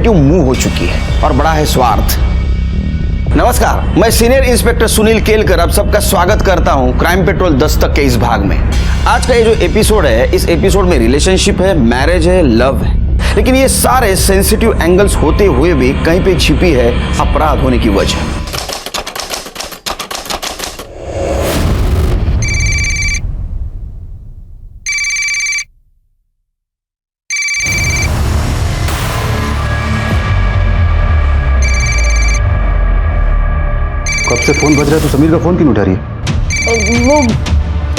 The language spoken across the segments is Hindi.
कॉम्पिटिटिव मूव हो चुकी है और बड़ा है स्वार्थ। नमस्कार, मैं सीनियर इंस्पेक्टर सुनील केलकर आप सबका स्वागत करता हूं क्राइम पेट्रोल दस्तक के इस भाग में। आज का ये जो एपिसोड है, इस एपिसोड में रिलेशनशिप है, मैरिज है, लव है, लेकिन ये सारे सेंसिटिव एंगल्स होते हुए भी कहीं पे छिपी है अपराध होने की वजह। कब से फोन बज रहा है तो समीर का फोन क्यों उठा रही है?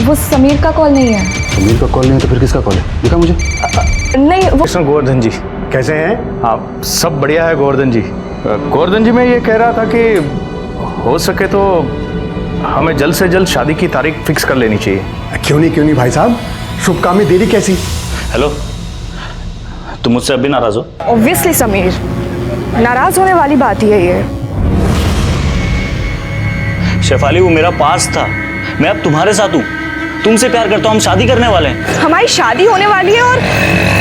वो समीर का कॉल नहीं है। समीर का कॉल नहीं है तो फिर किसका कॉल है? दिखा मुझे। नहीं वो कृष्ण गोवर्धन जी कैसे हैं आप? सब बढ़िया है गोवर्धन जी। गोवर्धन जी मैं ये कह रहा था कि हो सके तो हमें जल्द से जल्द शादी की तारीख फिक्स कर लेनी चाहिए। क्यों नहीं भाई साहब, शुभ काम में देरी कैसी? हेलो, तुम मुझसे अभी नाराज हो? ऑब्वियसली समीर, नाराज होने वाली बात ही है ये। शेफाली, वो मेरा पास था, मैं अब तुम्हारे साथ हूँ, तुमसे प्यार करता हूँ, हम शादी करने वाले हैं। हमारी शादी होने वाली है और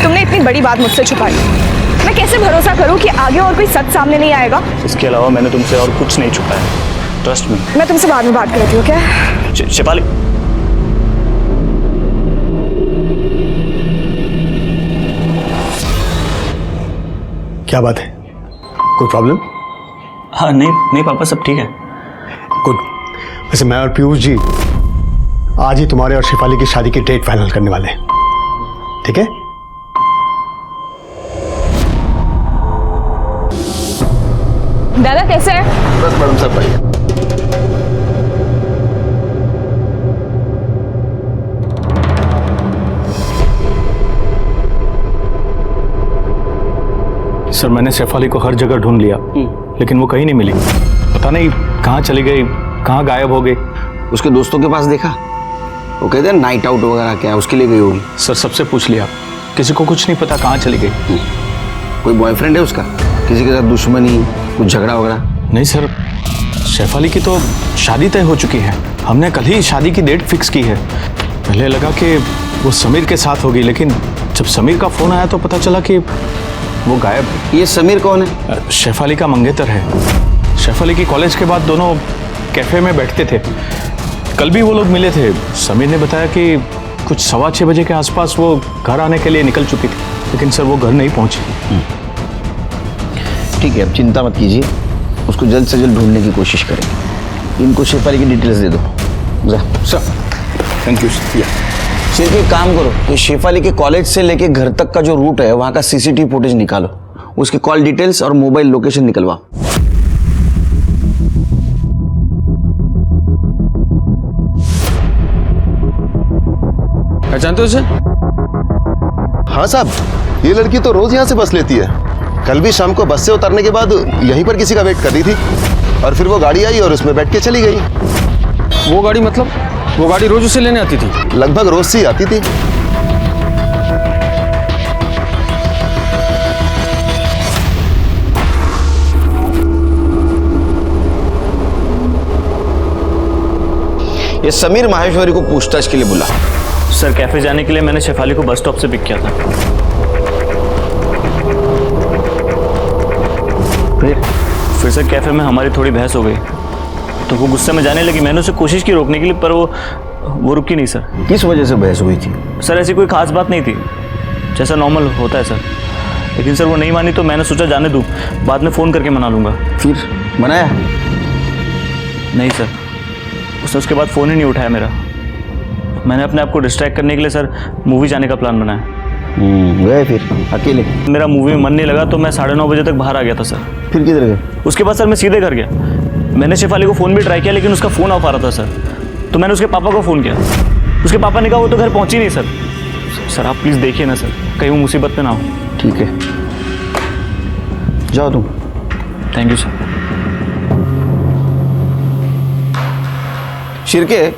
तुमने इतनी बड़ी बात मुझसे छुपाई। मैं कैसे भरोसा करूँ कि आगे और कोई सच सामने नहीं आएगा? इसके अलावा मैंने तुमसे और कुछ नहीं छुपाया, ट्रस्ट मी। मैं तुमसे बाद में बात करती हूँ क्या? शेफाली, क्या बात है, कोई प्रॉब्लम? हाँ नहीं पापा, सब ठीक है। गुड। वैसे मैं और पीयूष जी आज ही तुम्हारे और शेफाली की शादी की डेट फाइनल करने वाले हैं, ठीक है? दादा कैसे है? बस मैडम सब बढ़िया। सर मैंने शेफाली को हर जगह ढूंढ लिया लेकिन वो कहीं नहीं मिली। पता नहीं कहाँ चली गई, कहाँ गायब हो गई। उसके दोस्तों के पास देखा? वो कहते हैं नाइट आउट वगैरह क्या, उसके लिए गई होगी। सर सबसे पूछ लिया, किसी को कुछ नहीं पता कहाँ चली गई। कोई बॉयफ्रेंड है उसका? किसी के साथ दुश्मनी, कुछ झगड़ा वगैरह? नहीं सर, शेफाली की तो शादी तय हो चुकी है, हमने कल ही शादी की डेट फिक्स की है। पहले लगा कि वो समीर के साथ होगी, लेकिन जब समीर का फोन आया तो पता चला कि वो गायब है। ये समीर कौन है? शेफाली का मंगेतर है। शेफाली की कॉलेज के बाद दोनों कैफे में बैठते थे, कल भी वो लोग मिले थे। समीर ने बताया कि कुछ 6:15 बजे के आसपास वो घर आने के लिए निकल चुकी थी, लेकिन सर वो घर नहीं पहुंची। ठीक है, अब चिंता मत कीजिए, उसको जल्द से जल्द ढूंढने की कोशिश करेंगे। इनको शेफाली की डिटेल्स दे दो। जा सर थैंक यू सर। सिर्फ एक काम करो कि शेफाली के कॉलेज से लेके घर तक का जो रूट है वहाँ का सीसीटीवी फुटेज निकालो, उसके कॉल डिटेल्स और मोबाइल लोकेशन निकलवाओ। पहचानते हो इसे? हाँ साहब, ये लड़की तो रोज यहाँ से बस लेती है। कल भी शाम को बस से उतरने के बाद यहीं पर किसी का वेट कर रही थी और फिर वो गाड़ी आई और उसमें बैठ के चली गई। वो गाड़ी मतलब? वो गाड़ी रोज उसे लेने आती थी? लगभग रोज से ही आती थी। ये समीर माहेश्वरी को पूछताछ के लिए बुला। सर कैफे जाने के लिए मैंने शेफाली को बस स्टॉप से पिक किया था। फिर सर कैफे में हमारी थोड़ी बहस हो गई तो वो गुस्से में जाने लगी। मैंने उसे कोशिश की रोकने के लिए, पर वो रुकी नहीं सर। किस वजह से बहस हुई थी? सर ऐसी कोई खास बात नहीं थी, जैसा नॉर्मल होता है सर। लेकिन सर वो नहीं मानी तो मैंने सोचा जाने दूं, बाद में फ़ोन करके मना लूँगा। फिर मनाया? नहीं सर, उसने उसके बाद फ़ोन ही नहीं उठाया मेरा। मैंने अपने आप को डिस्ट्रैक्ट करने के लिए सर मूवी जाने का प्लान बनाया। गए फिर अकेले? मेरा मूवी में मन नहीं लगा तो मैं 9:30 बजे तक बाहर आ गया था सर। फिर किधर गए? उसके बाद सर मैं सीधे घर गया। मैंने शेफाली को फ़ोन भी ट्राई किया लेकिन उसका फ़ोन ऑफ आ रहा था सर। तो मैंने उसके पापा को फ़ोन किया, उसके पापा ने कहा वो तो घर पहुंची नहीं सर। सर आप प्लीज़ देखिए ना सर, कहीं वो मुसीबत में ना हो। ठीक है, जाओ तुम। Thank you sir. Shirke,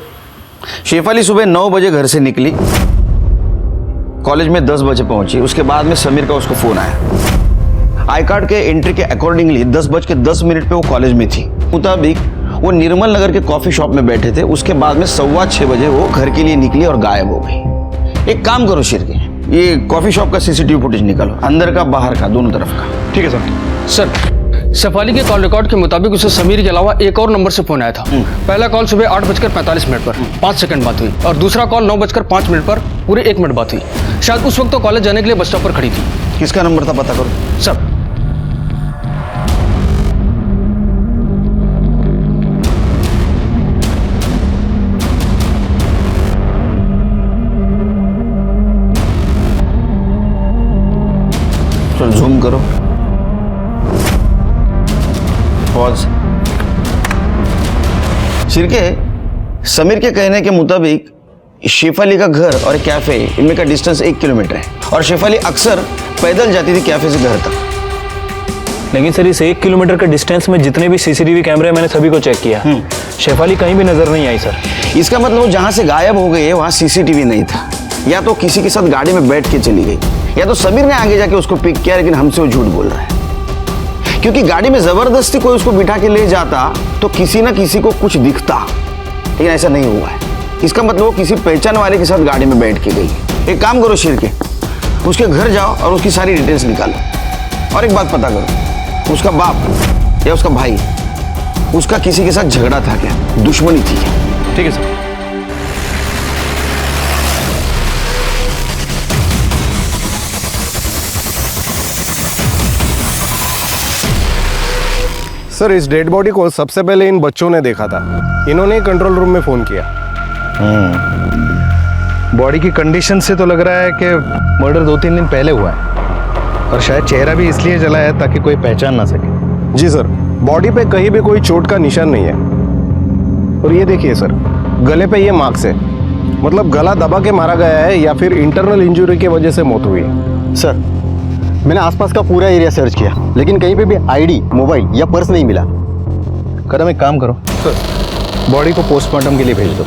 Shefali सुबह 9 बजे घर से निकली, कॉलेज में 10 बजे पहुंची। उसके बाद में समीर का उसको फोन आया। आई कार्ड के एंट्री के अकॉर्डिंगली 10:10 पे वो कॉलेज में थी। मुताबिक वो निर्मल नगर के कॉफी शॉप में बैठे थे। उसके बाद में 6:15 बजे वो घर के लिए निकली और गायब हो गई। एक काम करो शिरके, ये कॉफी शॉप का सीसीटीवी फुटेज निकालो, अंदर का बाहर का दोनों तरफ का। ठीक है सर। सर शेफाली के कॉल रिकॉर्ड के मुताबिक उसे समीर के अलावा एक और नंबर से फोन आया था। पहला कॉल सुबह 8:45 पर 5 सेकंड बात हुई और दूसरा कॉल 9:05 पर पूरे 1 मिनट बात हुई। शायद उस वक्त तो कॉलेज जाने के लिए बस स्टॉप पर खड़ी थी। किसका नंबर था पता करो। सर चल जूम करो, पॉज। शिरके, समीर के कहने के मुताबिक शेफाली का घर और कैफे इनमें का डिस्टेंस 1 किलोमीटर है और शेफाली अक्सर पैदल जाती थी कैफे से घर तक। लेकिन सर इस 1 किलोमीटर के डिस्टेंस में जितने भी सीसीटीवी कैमरे मैंने सभी को चेक किया, शेफाली कहीं भी नजर नहीं आई सर। इसका मतलब वो जहां से गायब हो गई है वहां सीसीटीवी नहीं था, या तो किसी के साथ गाड़ी में बैठ के चली गई, या तो समीर ने आगे जाके उसको पिक किया, लेकिन हमसे वो झूठ बोल रहा है। क्योंकि गाड़ी में जबरदस्ती कोई उसको बिठा के ले जाता तो किसी ना किसी को कुछ दिखता, लेकिन ऐसा नहीं हुआ है। इसका मतलब वो किसी पहचान वाले के साथ गाड़ी में बैठ के गई। एक काम करो शिरके, उसके घर जाओ और उसकी सारी डिटेल्स निकालो। और एक बात पता करो, उसका बाप या उसका भाई, उसका किसी के साथ झगड़ा था क्या, दुश्मनी थी क्या? ठीक है सर। सर इस डेड बॉडी को सबसे पहले इन बच्चों ने देखा था। इन्होंने कंट्रोल रूम में फोन किया। बॉडी की कंडीशन से तो लग रहा है कि मर्डर 2-3 दिन पहले हुआ है और शायद चेहरा भी इसलिए जला है ताकि कोई पहचान ना सके। जी सर, बॉडी पे कहीं भी कोई चोट का निशान नहीं है। और ये देखिए सर, गले पे ये मार्क्स है, मतलब गला दबा के मारा गया है या फिर इंटरनल इंजरी की वजह से मौत हुई है। सर मैंने आसपास का पूरा एरिया सर्च किया, लेकिन कहीं पे भी आईडी, मोबाइल या पर्स नहीं मिला। कदम एक काम करो सर, बॉडी को पोस्टमार्टम के लिए भेज दो,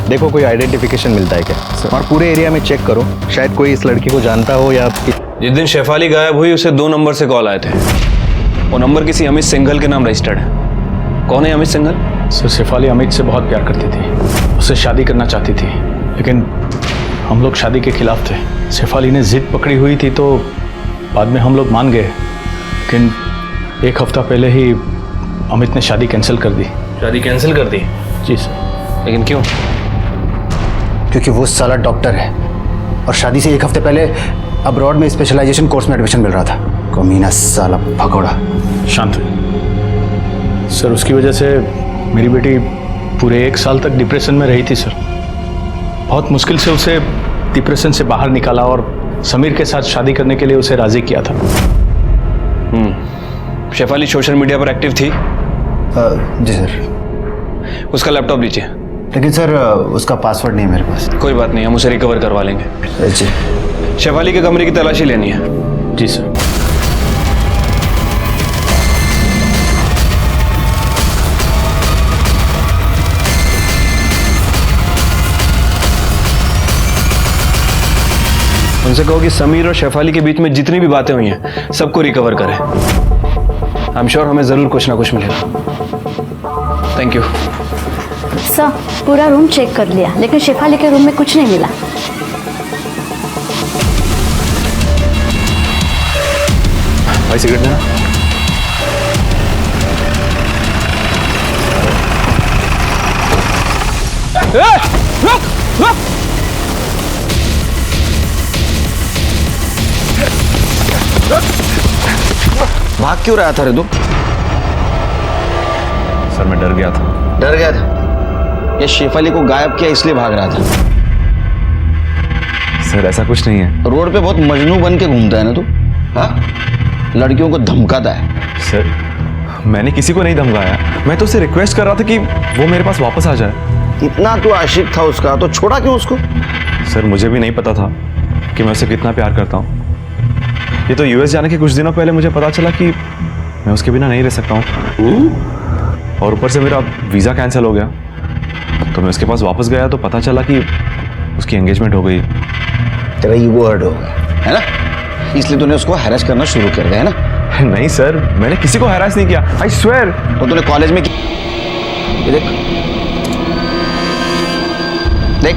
देखो कोई आइडेंटिफिकेशन मिलता है क्या। और पूरे एरिया में चेक करो, शायद कोई इस लड़की को जानता हो या जिस दिन शेफाली गायब हुई उसे 2 नंबर से कॉल आए थे। वो नंबर किसी अमित सिंघल के नाम रजिस्टर्ड है। कौन है अमित सिंघल? सर शेफाली अमित से बहुत प्यार करती थी, उससे शादी करना चाहती थी, लेकिन हम लोग शादी के खिलाफ थे। शेफाली ने जिद पकड़ी हुई थी तो बाद में हम लोग मान गए, लेकिन 1 हफ्ता पहले ही अमित ने शादी कैंसिल कर दी। शादी कैंसिल कर दी? जी सर। लेकिन क्यों? क्योंकि वो साला डॉक्टर है और शादी से 1 हफ्ते पहले अब्रॉड में स्पेशलाइजेशन कोर्स में एडमिशन मिल रहा था। कमीना साला भगोड़ा। शांत हुई सर, उसकी वजह से मेरी बेटी पूरे 1 साल तक डिप्रेशन में रही थी सर। बहुत मुश्किल से उसे डिप्रेशन से बाहर निकाला और समीर के साथ शादी करने के लिए उसे राजी किया था। शेफाली सोशल मीडिया पर एक्टिव थी? जी सर। उसका लैपटॉप लीजिए। लेकिन सर उसका पासवर्ड नहीं है मेरे पास। कोई बात नहीं, हम उसे रिकवर करवा लेंगे। जी। शेफाली के कमरे की तलाशी लेनी है। जी सर। उनसे कहो कि समीर और शेफाली के बीच में जितनी भी बातें हुई हैं सबको रिकवर करें। आई एम श्योर हमें जरूर कुछ ना कुछ मिलेगा। Thank you sir. पूरा रूम चेक कर लिया, लेकिन शेफाली के रूम में कुछ नहीं मिला। भाई सिगरेट देना। भाग क्यों रहा था रे तू? सर मैं डर गया था। डर गया था या शेफाली को गायब किया इसलिए भाग रहा था? सर ऐसा कुछ नहीं है। रोड पे बहुत मजनू बन के घूमता है ना तू? हाँ, लड़कियों को धमकाता है। सर मैंने किसी को नहीं धमकाया, मैं तो उसे रिक्वेस्ट कर रहा था कि वो मेरे पास वापस आ जाए। इतना तू आशिक था उसका तो छोड़ा क्यों उसको? सर मुझे भी नहीं पता था कि मैं उसे कितना प्यार करता हूँ। ये तो यूएस जाने के कुछ दिनों पहले मुझे पता चला कि मैं उसके बिना नहीं रह सकता हूँ। और ऊपर से मेरा वीज़ा कैंसिल हो गया, तो मैं उसके पास वापस गया तो पता चला कि उसकी एंगेजमेंट हो गई। तेरा ईगो हर्ट हो गया है ना, इसलिए तूने उसको हैरेस करना शुरू कर दिया है ना? नहीं सर, मैंने किसी को हैरास नहीं किया, आई स्वेयर। तो तूने कॉलेज में ये देख देख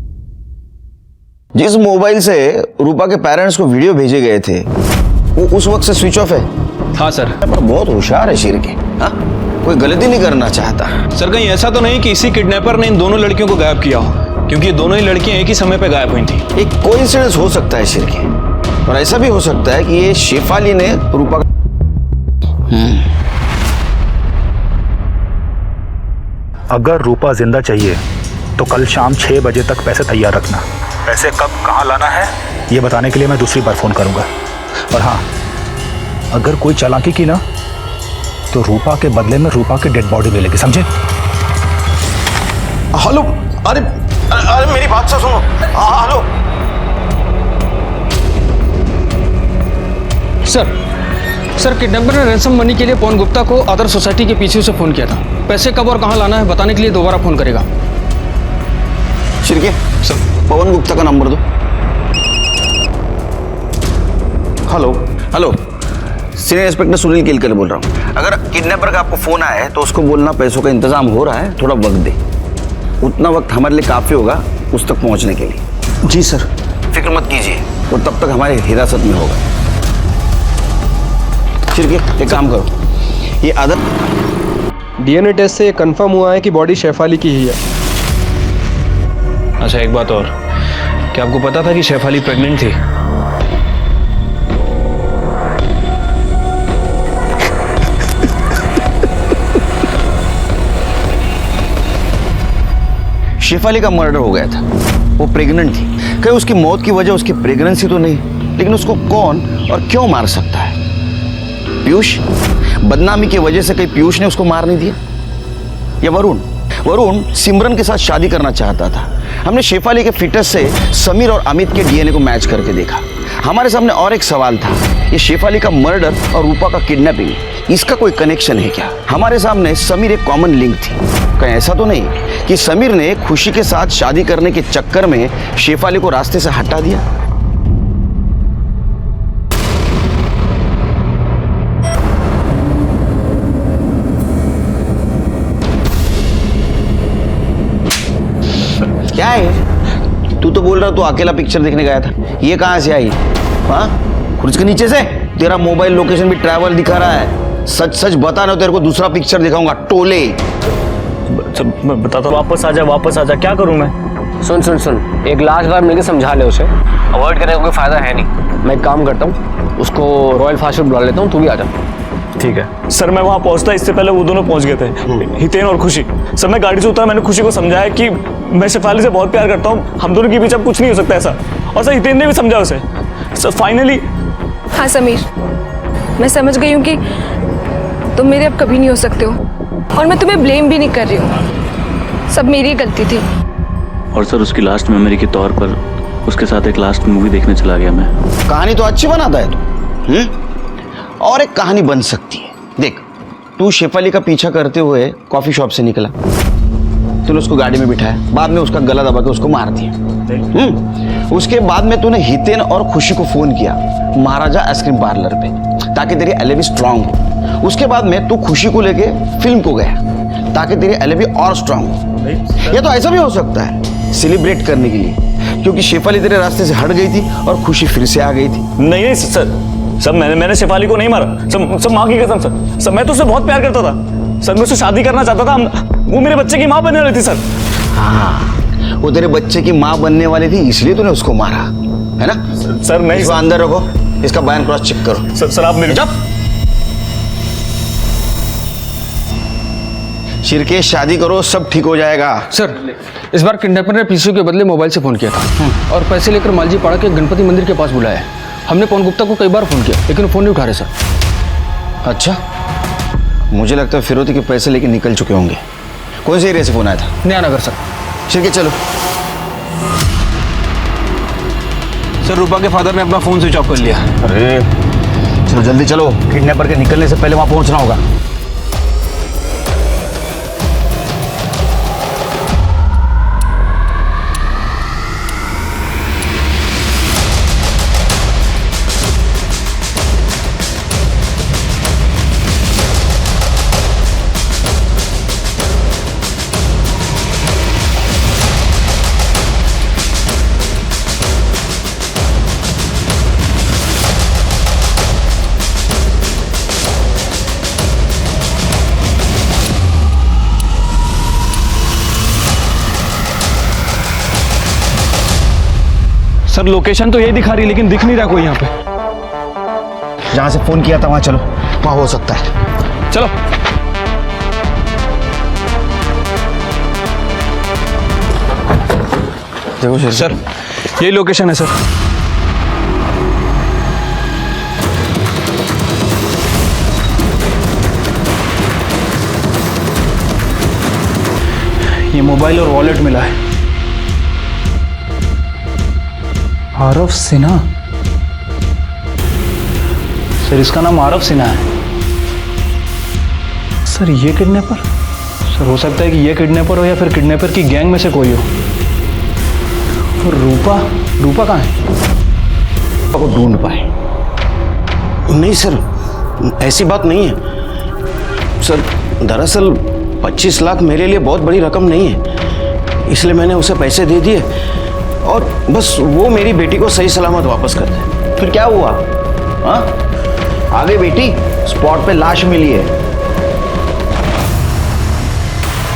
जिस मोबाइल से रूपा के पेरेंट्स को वीडियो भेजे गए थे वो उस वक्त से स्विच ऑफ है। हाँ सर। पर बहुत होशियार है शिर के, हाँ? कोई गलती नहीं करना चाहता। सर कहीं ऐसा तो नहीं कि इसी किडनैपर ने इन दोनों लड़कियों को गायब किया हो, क्योंकि ये दोनों ही लड़कियां एक ही समय पे गायब हुई थी। एक कोइंसिडेंस हो सकता है शिर के, और ऐसा भी हो सकता है कि ये शेफाली ने रूपा अगर रूपा जिंदा चाहिए तो कल शाम 6 बजे तक पैसे तैयार रखना। पैसे कब कहाँ लाना है ये बताने के लिए मैं दूसरी बार फोन करूंगा। और हाँ, अगर कोई चालाकी की ना तो रूपा के बदले में रूपा की डेड बॉडी मिलेगी, समझे? हेलो, अरे अरे मेरी बात तो सुनो। हेलो सर किडनैपर ने रैंसम मनी के लिए पवन गुप्ता को अदर सोसाइटी के पीछे से फोन किया था। पैसे कब और कहाँ लाना है बताने के लिए दोबारा फोन करेगा। शिरके सर, पवन गुप्ता का नंबर दो। Hello hello, senior inspector Sunil Kelkar बोल रहा हूँ। अगर किडनैपर का आपको फोन आया है तो उसको बोलना पैसों का इंतजाम हो रहा है, थोड़ा वक्त दे। उतना वक्त हमारे लिए काफी होगा उस तक पहुंचने के लिए। जी सर। फिक्र मत कीजिए, वो तब तक हमारे हिरासत में होगा। शिरके एक काम करो, ये आदत डीएनए टेस्ट से कंफर्म हुआ है कि बॉडी शेफाली की ही है। अच्छा एक बात और, क्या आपको पता था कि शेफाली प्रेग्नेंट थी? शेफाली का मर्डर हो गया था, वो प्रेग्नेंट थी। कहीं उसकी मौत की वजह उसकी प्रेगनेंसी तो नहीं, लेकिन उसको कौन और क्यों मार सकता है? पीयूष, बदनामी की वजह से कहीं पीयूष ने उसको मार नहीं दिया? या वरुण सिमरन के साथ शादी करना चाहता था। हमने शेफाली के फिटनेस से समीर और अमित के डीएनए को मैच करके देखा। हमारे सामने और एक सवाल था, ये शेफाली का मर्डर और रूपा का किडनैपिंग, इसका कोई कनेक्शन है क्या? हमारे सामने समीर एक कॉमन लिंक थी। कहीं ऐसा तो नहीं कि समीर ने खुशी के साथ शादी करने के चक्कर में शेफाली को रास्ते से हटा दिया? क्या है? तू तो बोल रहा तू अकेला पिक्चर देखने गया था, ये कहां से आई? हाँ, खुर्च के नीचे से? तेरा मोबाइल लोकेशन भी ट्रैवल दिखा रहा है। सच सच बता ना, तेरे को दूसरा पिक्चर दिखाऊंगा, टोले। बताता हूँ, वापस आ जा, क्या करूँ मैं? सुन, एक लास्ट बार मिलकर समझा ले उसे। अवॉइड करने का कोई फायदा है नहीं। मैं एक काम करता हूँ, उसको रॉयल फास्ट फूड बुला लेता हूँ, तू भी आ जा। ठीक है सर, मैं वहाँ पहुँचता इससे पहले वो दोनों पहुँच गए थे, हितेन और खुशी। सर मैं गाड़ी से उतरा, मैंने खुशी को समझाया कि मैं शेफाली से बहुत प्यार करता हूँ, हम दोनों के बीच अब कुछ नहीं हो सकता ऐसा। और सर हितेन ने भी समझा उसे। Sir finally. हाँ समीर, मैं समझ गई हूँ कि तुम मेरे अब कभी नहीं हो सकते हो, और मैं तुम्हें ब्लेम भी नहीं कर रही हूँ। सब मेरी गलती थी। और सर उसकी लास्ट मेमोरी के तौर पर उसके साथ एक लास्ट मूवी देखने चला गया मैं। कहानी तो अच्छी बनाता है तू, और एक कहानी बन सकती है। देख, तू शेफाली का पीछा करते हुए कॉफी शॉप से निकला, तूने उसको गाड़ी में बिठाया, बाद में उसका गला दबा के उसको मार दिया। उसके बाद में तूने हितेन और खुशी को फोन किया महाराजा आइसक्रीम पार्लर पे, ताकि तेरी एलिबी स्ट्रांग हो। उसके बाद में तू खुशी को लेके फिल्म को गया, ताकि तेरी एलिबी और स्ट्रांग हो। या तो ऐसा भी हो सकता है, सेलिब्रेट करने के लिए, क्योंकि शेफाली तेरे रास्ते से हट गई थी और खुशी फिर से आ गई थी। नहीं सर, मैंने शेफाली को नहीं मारा सर, माँ की कसम सर, मैं तो उससे बहुत प्यार करता था सर, मैं उससे शादी करना चाहता था, वो मेरे बच्चे की माँ बनने वाली थी सर। हाँ, वो तेरे बच्चे की माँ बनने वाली थी, इसलिए तूने उसको मारा, है ना? सर नहीं, इसको अंदर रखो, इसका बयान क्रॉस चेक करो। सर आप मेरे शिरके, शादी करो, सब ठीक हो जाएगा। सर इस बार किडनैपर ने पीसीओ के बदले मोबाइल से फोन किया था और पैसे लेकर मालजी पाड़ा के गणपति मंदिर के पास बुलाया है। हमने पवन गुप्ता को कई बार फोन किया, लेकिन फोन नहीं उठा रहे सर। अच्छा, मुझे लगता है फिरौती के पैसे लेके निकल चुके होंगे। कौन से एरिया से फोन आया था? नया नगर सर। शिरके चलो। सर रूपा के फादर ने अपना फोन स्विच ऑफ कर लिया। अरे चलो जल्दी चलो, किडनैपर के निकलने से पहले वहां पहुंचना होगा। सर लोकेशन तो यही दिखा रही है लेकिन दिख नहीं रहा कोई यहाँ पे। जहाँ से फोन किया था वहाँ चलो, वहाँ हो सकता है। चलो। देखो सर यही लोकेशन है सर। ये मोबाइल और वॉलेट मिला है। आरव सिन्हा सर, इसका नाम आरव सिन्हा है सर। ये किडनैपर सर, हो सकता है कि ये किडनैपर हो या फिर किडनैपर की गैंग में से कोई हो। और रूपा कहाँ है? को ढूंढ पाए? नहीं सर, ऐसी बात नहीं है सर। दरअसल 25 लाख मेरे लिए बहुत बड़ी रकम नहीं है, इसलिए मैंने उसे पैसे दे दिए और बस वो मेरी बेटी को सही सलामत वापस कर दे। फिर क्या हुआ? हाँ, आगे बेटी स्पॉट पे लाश मिली है।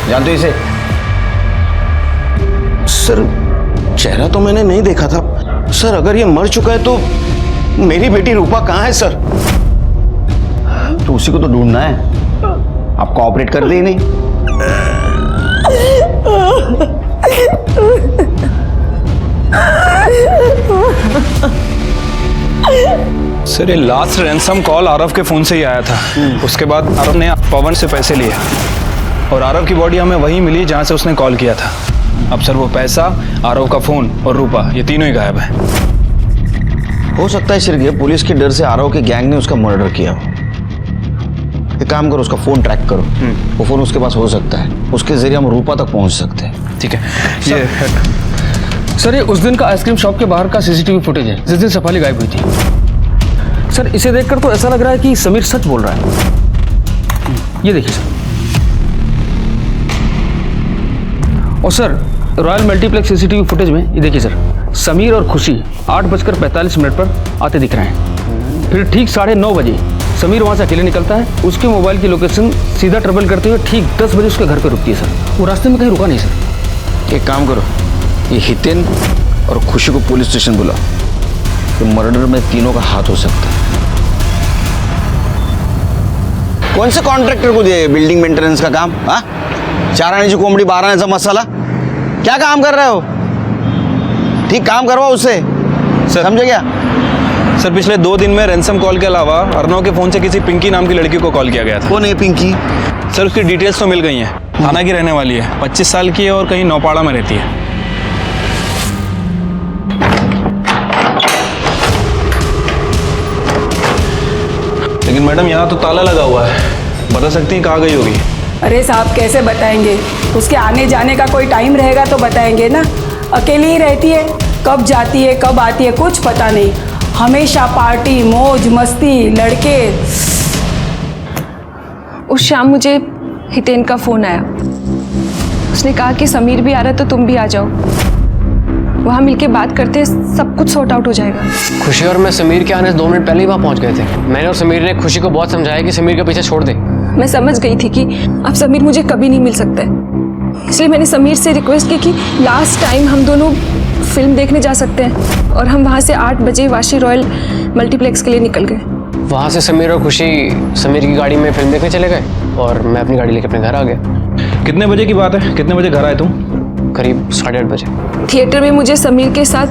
जानते हो इसे? सर चेहरा तो मैंने नहीं देखा था सर। अगर ये मर चुका है तो मेरी बेटी रूपा कहाँ है सर? तो उसी को तो ढूंढना है। आप कोऑपरेट कर दे ही नहीं। सर ये लास्ट रैंसम कॉल आरव के फोन से ही आया था। उसके बाद आरव ने पवन से पैसे लिए और आरव की बॉडी हमें वहीं मिली जहां से उसने कॉल किया था। अब सर वो पैसा, आरव का फोन और रूपा, ये तीनों ही गायब है। हो सकता है सिर्फ ये पुलिस के डर से आरव के गैंग ने उसका मर्डर किया हो। एक काम करो, उसका फोन ट्रैक करो। वो फोन उसके पास हो सकता है, उसके जरिए हम रूपा तक पहुंच सकते हैं। ठीक है। ये सर, ये उस दिन का आइसक्रीम शॉप के बाहर का सीसीटीवी फुटेज है जिस दिन शेफाली गायब हुई थी। सर इसे देखकर तो ऐसा लग रहा है कि समीर सच बोल रहा है। ये देखिए सर। और sir royal multiplex CCTV footage में ये देखिए सर, समीर और खुशी 8:45 पर आते दिख रहे हैं। फिर ठीक 9:30 बजे समीर वहाँ से अकेले निकलता है। उसके मोबाइल की लोकेशन सीधा ट्रेवल करते हुए ठीक 10 बजे उसके घर पर रुकती है सर। वो रास्ते में कहीं रुका नहीं सर। एक काम करो, ये हितेन और खुशी को पुलिस स्टेशन बुलाओ। तो मर्डर में तीनों का हाथ हो सकता है। कौन से कॉन्ट्रैक्टर को दिया बिल्डिंग मेंटेनेंस का काम? हाँ, 4 आण्याची कोंबडी 12 आण्याचा मसाला। क्या काम कर रहे हो? ठीक काम करवाओ उससे, समझे क्या? सर पिछले 2 दिन में रैंसम कॉल के अलावा अर्नव के फोन से किसी पिंकी नाम की लड़की को कॉल किया गया था। कौन है पिंकी? सर उसकी डिटेल्स तो मिल गई हैं। थाना की रहने वाली है, 25 साल की है और कहीं नौपाड़ा में रहती है। लेकिन मैडम यहाँ तो ताला लगा हुआ है, बता सकती हैं कहाँ गई होगी? अरे साहब कैसे बताएंगे? उसके आने जाने का कोई टाइम रहेगा तो बताएंगे ना। अकेली ही रहती है, कब जाती है कब आती है कुछ पता नहीं। हमेशा पार्टी मौज मस्ती लड़के। उस शाम मुझे हितेन का फ़ोन आया। उसने कहा कि समीर भी आ रहा है तो तुम भी आ जाओ, वहाँ मिलके बात करते हैं, सब कुछ सॉर्ट आउट हो जाएगा। खुशी और मैं समीर के आने से 2 मिनट पहले ही वहाँ पहुँच गए थे। मैंने और समीर ने खुशी को बहुत समझाया कि समीर का पीछे छोड़ दे। मैं समझ गई थी कि अब समीर मुझे कभी नहीं मिल सकता है, इसलिए मैंने समीर से रिक्वेस्ट की कि लास्ट टाइम हम दोनों फिल्म देखने जा सकते हैं। और हम वहाँ से 8 बजे वाशी रॉयल मल्टीप्लेक्स के लिए निकल गए। वहाँ से समीर और खुशी समीर की गाड़ी में फिल्म देखने चले गए और मैं अपनी गाड़ी लेकर अपने घर आ गया। कितने बजे की बात है? कितने बजे घर आए तुम? करीब 8:30 बजे। थिएटर में मुझे समीर के साथ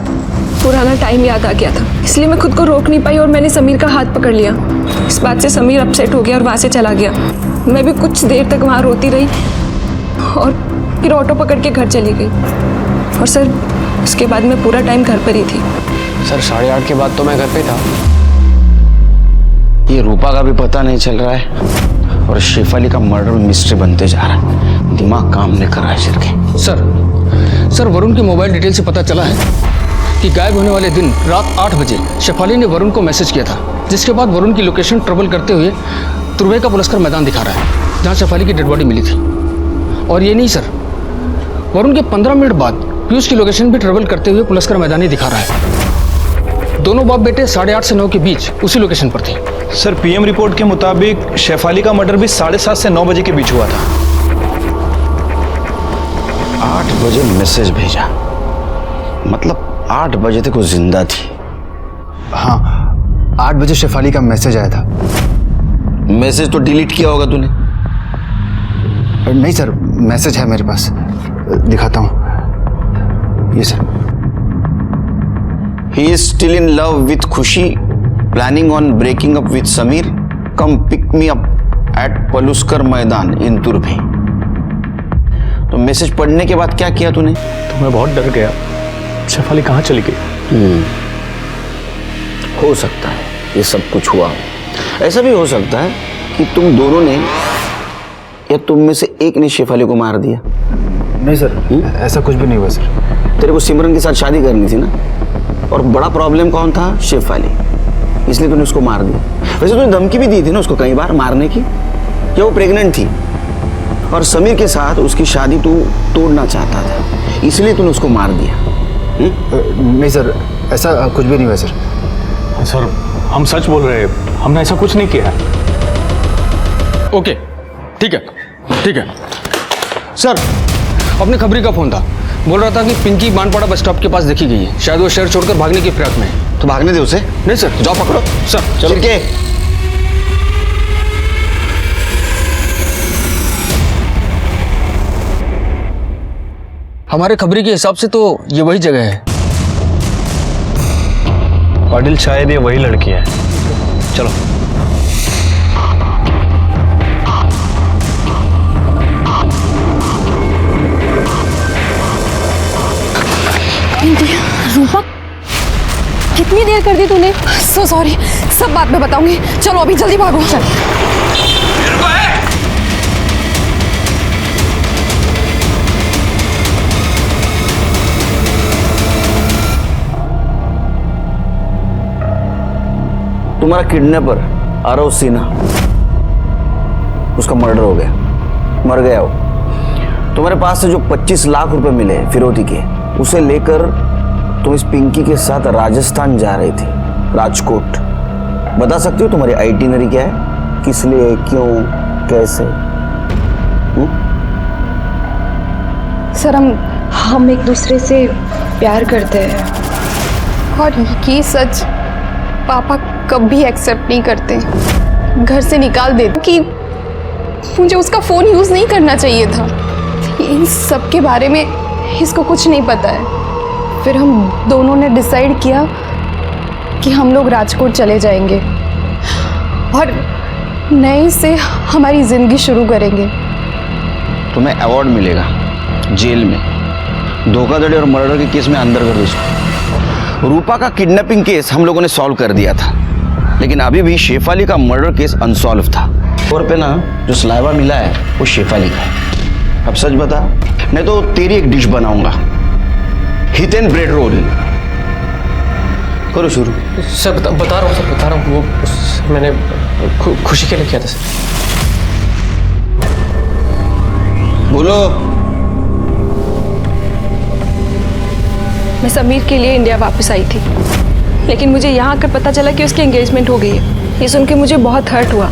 पुराना टाइम याद आ गया था, इसलिए मैं खुद को रोक नहीं पाई और मैंने समीर का हाथ पकड़ लिया। इस बात से समीर अपसेट हो गया और वहाँ से चला गया। मैं भी कुछ देर तक वहाँ रोती रही और फिर ऑटो पकड़ के घर चली गई। और सर उसके बाद मैं पूरा टाइम घर पर ही थी। सर 8:30 के बाद तो मैं घर पे था। ये रूपा का भी पता नहीं चल रहा है और शेफाली का मर्डर मिस्ट्री बनते जा रहा है। दिमाग काम नहीं कर रहा है सिर के। सर वरुण के मोबाइल डिटेल से पता चला है कि गायब होने वाले दिन रात 8 बजे शेफाली ने वरुण को मैसेज किया था, जिसके बाद वरुण की लोकेशन ट्रेवल करते हुए तुर्वे का पुलस्कर मैदान दिखा रहा है जहाँ शेफाली की डेड बॉडी मिली थी। और ये नहीं सर, वरुण के 15 मिनट बाद पीयूष की लोकेशन भी ट्रेवल करते हुए पुलस्कर मैदान ही दिखा रहा है। दोनों बाप बेटे 8:30 से 9 के बीच उसी लोकेशन पर थे। सर पीएम रिपोर्ट के मुताबिक शेफाली का मर्डर भी 7:30 से 9 बजे के बीच हुआ था। 8 बजे मैसेज भेजा, मतलब 8 बजे तक वो जिंदा थी। हाँ, 8 बजे शेफाली का मैसेज आया था। मैसेज तो डिलीट किया होगा तूने। नहीं सर, मैसेज है मेरे पास, दिखाता हूँ। ये sir. He is still in love with खुशी, planning on breaking up with Sameer, come pick me up at Paluskar मैदान इंदौर में। तो मैसेज पढ़ने के बाद क्या किया तूने? तो मैं बहुत डर गया, शेफाली कहाँ चली गई? हो सकता है ये सब कुछ हुआ हो। ऐसा भी हो सकता है कि तुम दोनों ने या तुम में से एक ने शेफाली को मार दिया। नहीं सर, ऐसा कुछ भी नहीं हुआ सर। तेरे को सिमरन के साथ शादी करनी थी ना, और बड़ा प्रॉब्लम कौन था? शेफाली। इसलिए तूने उसको मार दिया। वैसे तूने धमकी भी दी थी ना उसको कई बार मारने की, जब वो प्रेग्नेंट थी और समीर के साथ उसकी शादी तू तोड़ना चाहता था, इसलिए तूने उसको मार दिया। नहीं सर, ऐसा कुछ भी नहीं हुआ सर। सर हम सच बोल रहे हैं, हमने ऐसा कुछ नहीं किया। ओके, ठीक है, ठीक है। सर, अपने खबरी का फोन था, बोल रहा था कि पिंकी बानपाड़ा बस स्टॉप के पास देखी गई है। शायद वो शहर छोड़कर भागने की फिराक में है। तो भागने दे उसे। नहीं सर, जाओ पकड़ो। सर चलो। के हमारे खबरी के हिसाब से तो ये वही जगह है। पाटिल शायद ये वही लड़की है। चलो। रूपा, कितनी देर कर दी तूने? सो सॉरी, सब बात में बताऊंगी। चलो अभी जल्दी भागो। तुम्हारा किडनैपर आरव सिन्हा, उसका मर्डर हो गया, मर गया वो। तुम्हारे पास से जो 25 लाख रुपए मिले फिरौती के, उसे लेकर तुम इस पिंकी के साथ राजस्थान जा रही थी, राजकोट। बता सकती हो तुम्हारी आइटिनरी क्या है? किस लिए, क्यों, कैसे? सर, हम एक दूसरे से प्यार करते हैं और ये सच पापा कभी एक्सेप्ट नहीं करते। घर से निकाल देते कि मुझे उसका फ़ोन यूज़ नहीं करना चाहिए था। इन सब के बारे में इसको कुछ नहीं पता है। फिर हम दोनों ने डिसाइड किया कि हम लोग राजकोट चले जाएंगे और नए से हमारी ज़िंदगी शुरू करेंगे। तुम्हें अवार्ड मिलेगा जेल में। धोखाधड़ी और मर्डर के केस में अंदर कर दो इसको। रूपा का किडनैपिंग केस हम लोगों ने सॉल्व कर दिया था, लेकिन अभी भी शेफाली का मर्डर केस अनसॉल्व था। और पे ना जो सलाइवा मिला है वो शेफाली का है। अब सच बता, नहीं तो तेरी एक डिश बनाऊंगा, हितेन ब्रेड रोल। करो शुरू। सर बता रहा हूँ सर, बता रहा हूँ। वो मैंने खुशी के लिए किया था सर। बोलो। मैं समीर के लिए इंडिया वापस आई थी, लेकिन मुझे यहाँ आकर पता चला कि उसकी एंगेजमेंट हो गई है। ये सुन के मुझे बहुत हर्ट हुआ,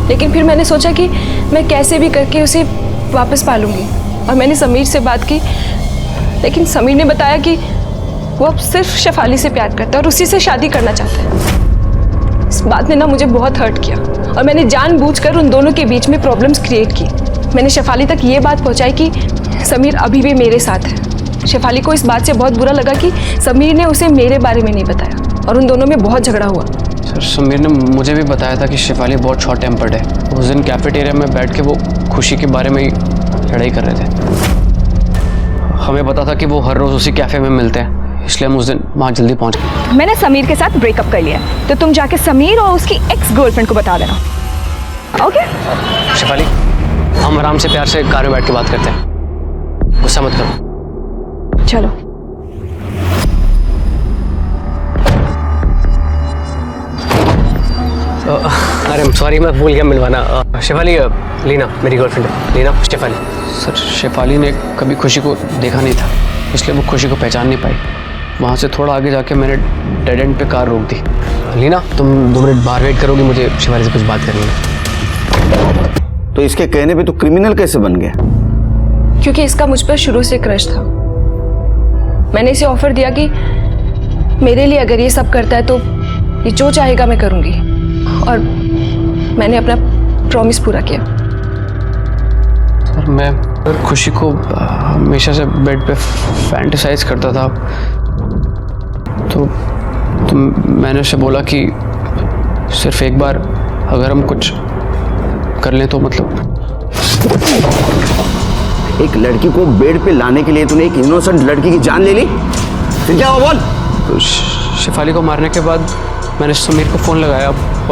लेकिन फिर मैंने सोचा कि मैं कैसे भी करके उसे वापस पालूंगी। और मैंने समीर से बात की, लेकिन समीर ने बताया कि वो अब सिर्फ शेफाली से प्यार करता है और उसी से शादी करना चाहता है। इस बात ने ना मुझे बहुत हर्ट किया और मैंने जानबूझकर उन दोनों के बीच में प्रॉब्लम्स क्रिएट की। मैंने शेफाली तक ये बात पहुँचाई कि समीर अभी भी मेरे साथ है। शेफाली को इस बात से बहुत बुरा लगा कि समीर ने उसे मेरे बारे में नहीं बताया और उन दोनों में बहुत झगड़ा हुआ। सर समीर ने मुझे भी बताया था कि शेफाली बहुत शॉर्ट टेम्पर्ड है। उस दिन कैफेटेरिया में बैठ के वो खुशी के बारे में ही लड़ाई कर रहे थे। हमें पता था कि वो हर रोज़ उसी कैफ़े में मिलते हैं, इसलिए हम उस दिन वहाँ जल्दी पहुँच गए। मैंने समीर के साथ ब्रेकअप कर लिया, तो तुम जाके समीर और उसकी एक्स गर्लफ्रेंड को बता देना, ओके? शेफाली, हम आराम से प्यार से कार में बैठ के बात करते हैं, गुस्सा मत करो। चलो। अरे सॉरी, मैं भूल गया मिलवाना। शेफाली, लीना मेरी गर्लफ्रेंड है। लीना, शेफाली। सर शेफाली ने कभी खुशी को देखा नहीं था, इसलिए वो खुशी को पहचान नहीं पाई। वहाँ से थोड़ा आगे जाके मैंने डेड एंड पे कार रोक दी। लीना, तुम 2 मिनट बाहर वेट करोगी, मुझे शेफाली से कुछ बात करनी है। तो इसके कहने पे तो क्रिमिनल कैसे बन गया? क्योंकि इसका मुझ पर शुरू से क्रश था। मैंने इसे ऑफर दिया कि मेरे लिए अगर ये सब करता है तो ये जो चाहेगा मैं करूँगी, और मैंने अपना प्रॉमिस पूरा किया। सर मैं खुशी को हमेशा से बेड पे फैंटेसाइज करता था, तो मैंने उसे बोला कि सिर्फ एक बार अगर हम कुछ कर लें तो मतलब। एक लड़की को बेड पे लाने के लिए तूने एक इनोसेंट लड़की की जान ले ली, फिर क्या हुआ बोल? शेफाली को मारने के बाद मैंने समीर को फ़ोन लगाया।